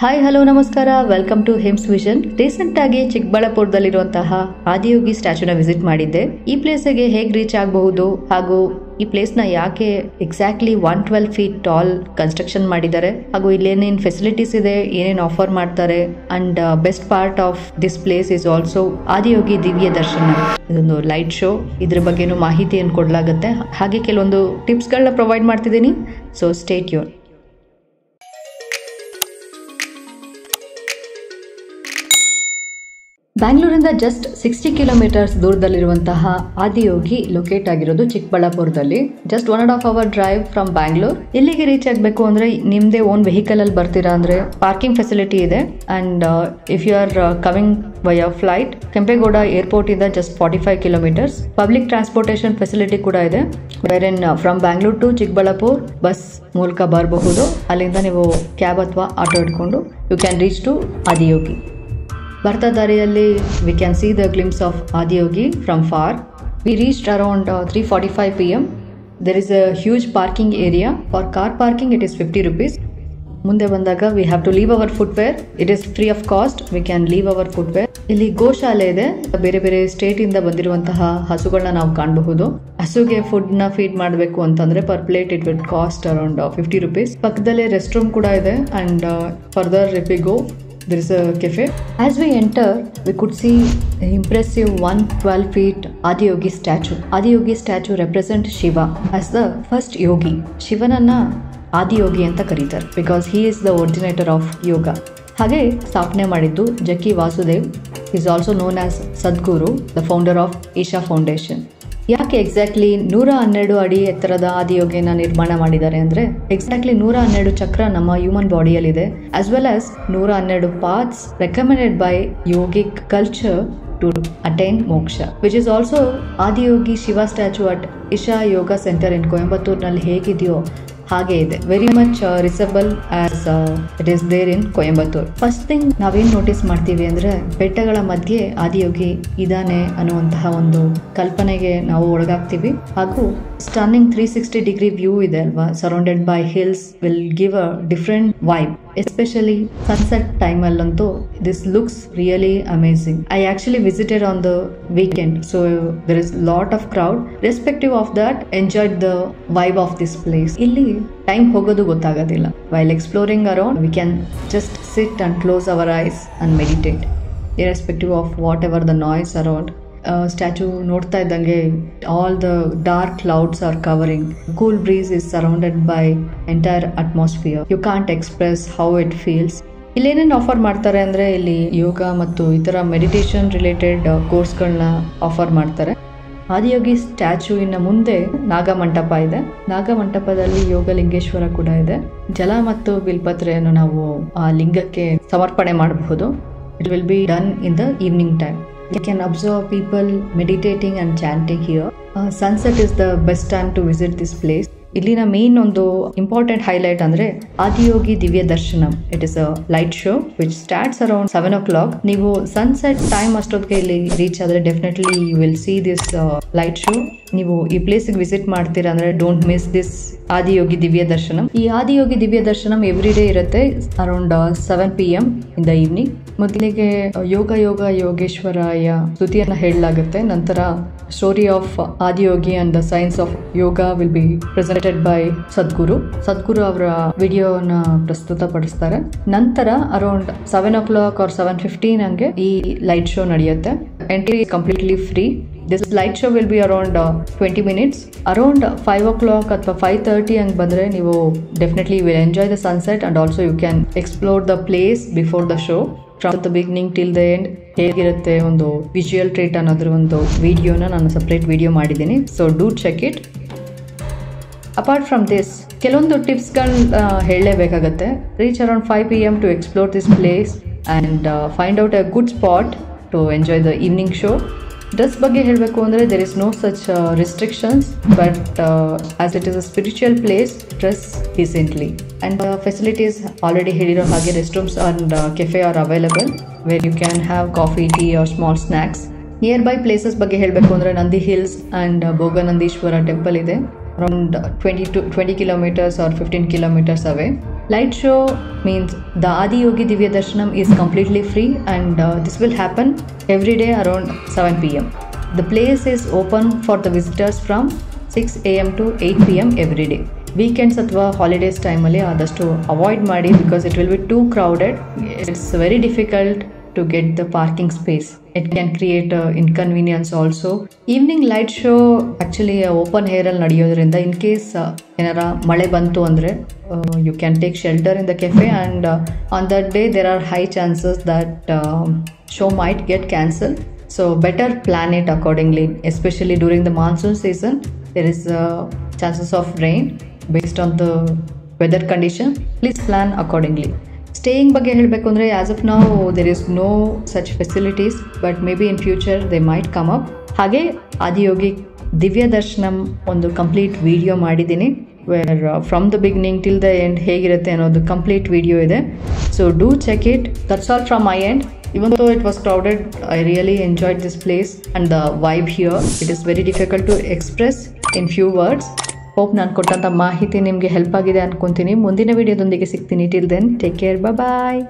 Hi hello ನಮಸ್ಕಾರ, welcome to Hims Vision. Recent ಆಗಿ ಚಿಕ್ಕಬಳ್ಳಾಪುರದಲ್ಲಿರುವಂತಹ ಆದಿಯೋಗಿ ಸ್ಟ್ಯಾಚ್ಯೂನ ವಿಸಿಟ್ ಮಾಡಿದ್ದೆ. ಈ ಪ್ಲೇಸ್ಗೆ ಹೇಗೆ ರೀಚ್ ಆಗಬಹುದು ಹಾಗೂ ಈ ಪ್ಲೇಸ್ನ ಯಾಕೆ ಎಕ್ಸಾಕ್ಟ್ಲಿ 112 ಫೀಟ್ ಟಾಲ್ ಕನ್ಸ್ಟ್ರಕ್ಷನ್ ಮಾಡಿದ್ದಾರೆ ಹಾಗೂ ಇಲ್ಲೇನೇನು ಫೆಸಿಲಿಟೀಸ್ ಇದೆ, ಏನೇನು ಆಫರ್ ಮಾಡ್ತಾರೆ and best part of this place is also Adiyogi ದಿವ್ಯ ದರ್ಶನ. ಇದೊಂದು ಲೈಟ್ ಶೋ, ಇದ್ರ ಬಗ್ಗೆನೂ ಮಾಹಿತಿಯನ್ನು ಕೊಡಲಾಗುತ್ತೆ. ಹಾಗೆ ಕೆಲವೊಂದು ಟಿಪ್ಸ್ಗಳನ್ನ ಪ್ರೊವೈಡ್ ಮಾಡ್ತಿದ್ದೀನಿ. So stay tune. ಬ್ಯಾಂಗ್ಳೂರಿಂದ ಜಸ್ಟ್ 60 ಕಿಲೋಮೀಟರ್ಸ್ ದೂರದಲ್ಲಿರುವಂತಹ ಆದಿಯೋಗಿ ಲೊಕೇಟ್ ಆಗಿರೋದು ಚಿಕ್ಕಬಳ್ಳಾಪುರದಲ್ಲಿ. Just 1.5 hour drive from Bangalore. ಇಲ್ಲಿಗೆ ರೀಚ್ ಆಗಬೇಕು ಅಂದ್ರೆ ನಿಮ್ದೇ ಓನ್ ವೆಹಿಕಲ್ ಅಲ್ಲಿ ಬರ್ತೀರಾ ಅಂದ್ರೆ ಪಾರ್ಕಿಂಗ್ ಫೆಸಿಲಿಟಿ ಇದೆ. And if you are coming via flight, Kempegowda airport ಇಂದ just 45 kilometres. Public transportation facility ಕೂಡ ಇದೆ. Where from Bangalore to Chikkaballapur bus ಮೂಲಕ ಬರಬಹುದು. ಅಲ್ಲಿಂದ ನೀವು ಕ್ಯಾಬ್ ಅಥವಾ ಆಟೋ ಇಟ್ಕೊಂಡು you can reach to Adiyogi. ಬರ್ತಾ ದಾರಿಯಲ್ಲಿ we can see the glimpse of Adiyogi from far. We reached around 3:45 p.m. There is a huge parking area. For car parking it is 50 rupees. ಮುಂದೆ ಬಂದಾಗ we have to leave our footwear. It is free of cost. We can leave our footwear. ಇಲ್ಲಿ ಗೋಶಾಲೆ ಇದೆ. ಬೇರೆ ಬೇರೆ state ಇಂದ ಬಂದಿರುವಂತಹ ಹಸುಗಳನ್ನ ನಾವು ಕಾಣಬಹುದು. ಹಸುಗೆ ಫುಡ್ ನ ಫೀಡ್ ಮಾಡಬೇಕು ಅಂತಂದ್ರೆ per plate it will cost around 50 rupees. ಪಕ್ಕದಲ್ಲೇ ರೆಸ್ಟ್ ರೂಮ್ ಕೂಡ ಇದೆ. And further if we go, there is a cafe. As we enter, we could see an impressive 112 feet Adiyogi statue. Adiyogi statue represents Shiva as the first yogi. ಶಿವನನ್ನ ಆದಿಯೋಗಿ ಅಂತ ಕರೀತಾರೆ because he is the originator of yoga. ಹಾಗೆ ಸ್ಥಾಪನೆ ಮಾಡಿದ್ದು ಜಕ್ಕಿ Vasudev. He is also known as Sadhguru, the founder of Isha Foundation. ಯಾಕೆ exactly 112 ಅಡಿ ಎತ್ತರದ ಆದಿಯೋಗಿನ ನಿರ್ಮಾಣ ಮಾಡಿದ್ದಾರೆ ಅಂದ್ರೆ ಎಕ್ಸಾಕ್ಟ್ಲಿ 112 ಚಕ್ರ ನಮ್ಮ ಹ್ಯೂಮನ್ ಬಾಡಿಯಲ್ಲಿದೆ. As well as 112 paths recommended by yogic culture to attain moksha, which is also Adiyogi Shiva statue at Isha Yoga center in ಕೊಯಂಬತ್ತೂರ್ನಲ್ಲಿ ಹೇಗಿದೆಯೋ ಹಾಗೆ ಇದೆ. Very much resemble as it is there in Coimbatore. First thing ನಾವೇನ್ ನೋಟಿಸ್ ಮಾಡ್ತೀವಿ ಅಂದ್ರೆ ಬೆಟ್ಟಗಳ ಮಧ್ಯೆ ಆದಿಯೋಗಿ ಇದಾನೆ ಅನ್ನುವಂತಹ ಒಂದು ಕಲ್ಪನೆಗೆ ನಾವು ಒಳಗಾಗ್ತೀವಿ. ಹಾಗೂ ಸ್ಟನ್ನಿಂಗ್ 360 ಡಿಗ್ರಿ ವ್ಯೂ ಇದೆ ಅಲ್ವಾ, surrounded by hills, will give a different vibe. Especially sunset time ಅಲ್ಲಂತೂ this looks really amazing. I actually visited on the weekend, so there is lot of crowd. Respective of that, enjoyed the vibe of this place. ಇಲ್ಲಿ time ಹೋಗೋದು ಗೊತ್ತಾಗೋದಿಲ್ಲ. While exploring around we can just sit and close our eyes and meditate irrespective of whatever the noise around. Statue ನೋಡ್ತಾ ಇದ್ದಂಗೆ all the dark clouds are covering. Cool breeze is surrounded by entire atmosphere. You can't express how it feels. ಇಲ್ಲೇನೇನು offer ಮಾಡ್ತಾರೆ ಅಂದ್ರೆ ಇಲ್ಲಿ ಯೋಗ ಮತ್ತು ಇತರ meditation related ಕೋರ್ಸ್ಗಳನ್ನ offer ಮಾಡ್ತಾರೆ. Adiyogi statue ಇನ್ನ ಮುಂದೆ ನಾಗಮಂಟಪ ಇದೆ. ನಾಗಮಂಟಪದಲ್ಲಿ ಯೋಗಲಿಂಗೇಶ್ವರ ಕೂಡ ಇದೆ. ಜಲ ಮತ್ತು ಬಿಲ್ಪತ್ರೆಯನ್ನು ನಾವು ಆ ಲಿಂಗಕ್ಕೆ ಸಮರ್ಪಣೆ ಮಾಡಬಹುದು. It will be done in the evening time. You can observe people meditating and chanting here. Sunset is the best time to visit this place. ಇಲ್ಲಿನ ಮೇನ್ ಒಂದು ಇಂಪಾರ್ಟೆಂಟ್ ಹೈಲೈಟ್ ಅಂದ್ರೆ Adiyogi Divya Darshanam. It is a light show which starts around 7 o'clock. ನೀವು sunset time ಅಷ್ಟೊತ್ತಿಗೆ ಇಲ್ಲಿ reach ಆದ್ರೆ definitely you will see this light show. ನೀವು ಈ ಪ್ಲೇಸ್ಗೆ ವಿಸಿಟ್ ಮಾಡ್ತೀರಾ ಅಂದ್ರೆ don't miss this Adiyogi Divya ದರ್ಶನಂ. ಈ ಆದಿಯೋಗಿ ದಿವ್ಯ ದರ್ಶನಂ ಎವ್ರಿ ಡೇ ಇರುತ್ತೆ around 7 PM in the evening. ಮೊದಲಿಗೆ ಯೋಗ ಯೋಗ ಯೋಗೇಶ್ವರಾಯ ಸ್ತುತಿಯನ್ನ ಹೇಳಲಾಗುತ್ತೆ. ನಂತರ story of Adiyogi and the science of yoga will be presented by Sadhguru. Sadhguru ಅವರ ವಿಡಿಯೋನ ಪ್ರಸ್ತುತಪಡಿಸ್ತಾರೆ. ನಂತರ ಅರೌಂಡ್ 7 o'clock or 7:15 ಹಂಗೆ ಈ ಲೈಟ್ ಶೋ ನಡೆಯುತ್ತೆ. Entry is completely free. This light show will be around 20 minutes. Around 5 o'clock ಅಥವಾ 5:30 ಹಂಗೆ ಬಂದರೆ ನೀವು definitely will enjoy the sunset and also you can explore the place before the show. From the beginning till the end ಹೇಗಿರುತ್ತೆ ಒಂದು visual treat ಅನ್ನೋದ್ರ ಒಂದು ವಿಡಿಯೋನ ನಾನು ಸಪ್ರೇಟ್ ವಿಡಿಯೋ ಮಾಡಿದ್ದೀನಿ. So do check it. Apart from this ಕೆಲವೊಂದು ಟಿಪ್ಸ್ಗಳನ್ನ ಹೇಳಲೇಬೇಕಾಗತ್ತೆ. Reach around 5 PM to explore this place and find out a good spot to enjoy the evening show. Dress ಬಗ್ಗೆ ಹೇಳಬೇಕು ಅಂದರೆ there is no such restrictions, but as it is a spiritual place, dress decently. And facilities already ಹೇಳಿರೋ ಹಾಗೆ rest rooms and cafe are available where you can have coffee, tea or small snacks. Nearby ಬೈ ಪ್ಲೇಸಸ್ ಬಗ್ಗೆ ಹೇಳಬೇಕು ಅಂದರೆ Nandi hills and Bhoganandishwara temple ಇದೆ. around 20 kilometers or 15 kilometers away. Light show means the Adi Yogi Divya Darshanam is completely free, and this will happen every day around 7 p.m. The place is open for the visitors from 6 a.m. to 8 p.m. every day. Weekends ಅಥವಾ holidays ಟೈಮಲ್ಲಿ ಆದಷ್ಟು avoid ಮಾಡಿ, because it will be two crowded. It's very difficult to get the parking space. It can create inconvenience also. Evening light show actually open air ಅಲ್ಲಿ ನಡೆಯೋದ್ರಿಂದ in case ಏನಾರ ಮಳೆ ಬಂತು ಅಂದರೆ you can take shelter in the cafe, and on that day there are high chances that show might get cancelled. So better plan it accordingly, especially during the monsoon season. There is chances of rain based on the weather condition. Please plan accordingly. Staying ಬಗ್ಗೆ ಹೇಳಬೇಕು ಅಂದರೆ as of ನಾವು there is no such facilities, but may be in future they might come up. ಹಾಗೆ ಆದಿಯೋಗಿ ದಿವ್ಯ ದರ್ಶನಂ ಒಂದು complete video ಮಾಡಿದ್ದೀನಿ, where from the beginning till the end ಹೇಗಿರುತ್ತೆ ಅನ್ನೋದು complete video ಇದೆ. So do check it. That's all from my end. Even though it was crowded, I really enjoyed this place and the vibe here. It is very difficult to express in few words. Hope ನಾನು ಕೊಟ್ಟಂಥ ಮಾಹಿತಿ ನಿಮಗೆ help ಆಗಿದೆ ಅನ್ಕೊತೀನಿ. ಮುಂದಿನ ವಿಡಿಯೋದೊಂದಿಗೆ ಸಿಗ್ತೀನಿ. Till then take care, ಬಾಯ್.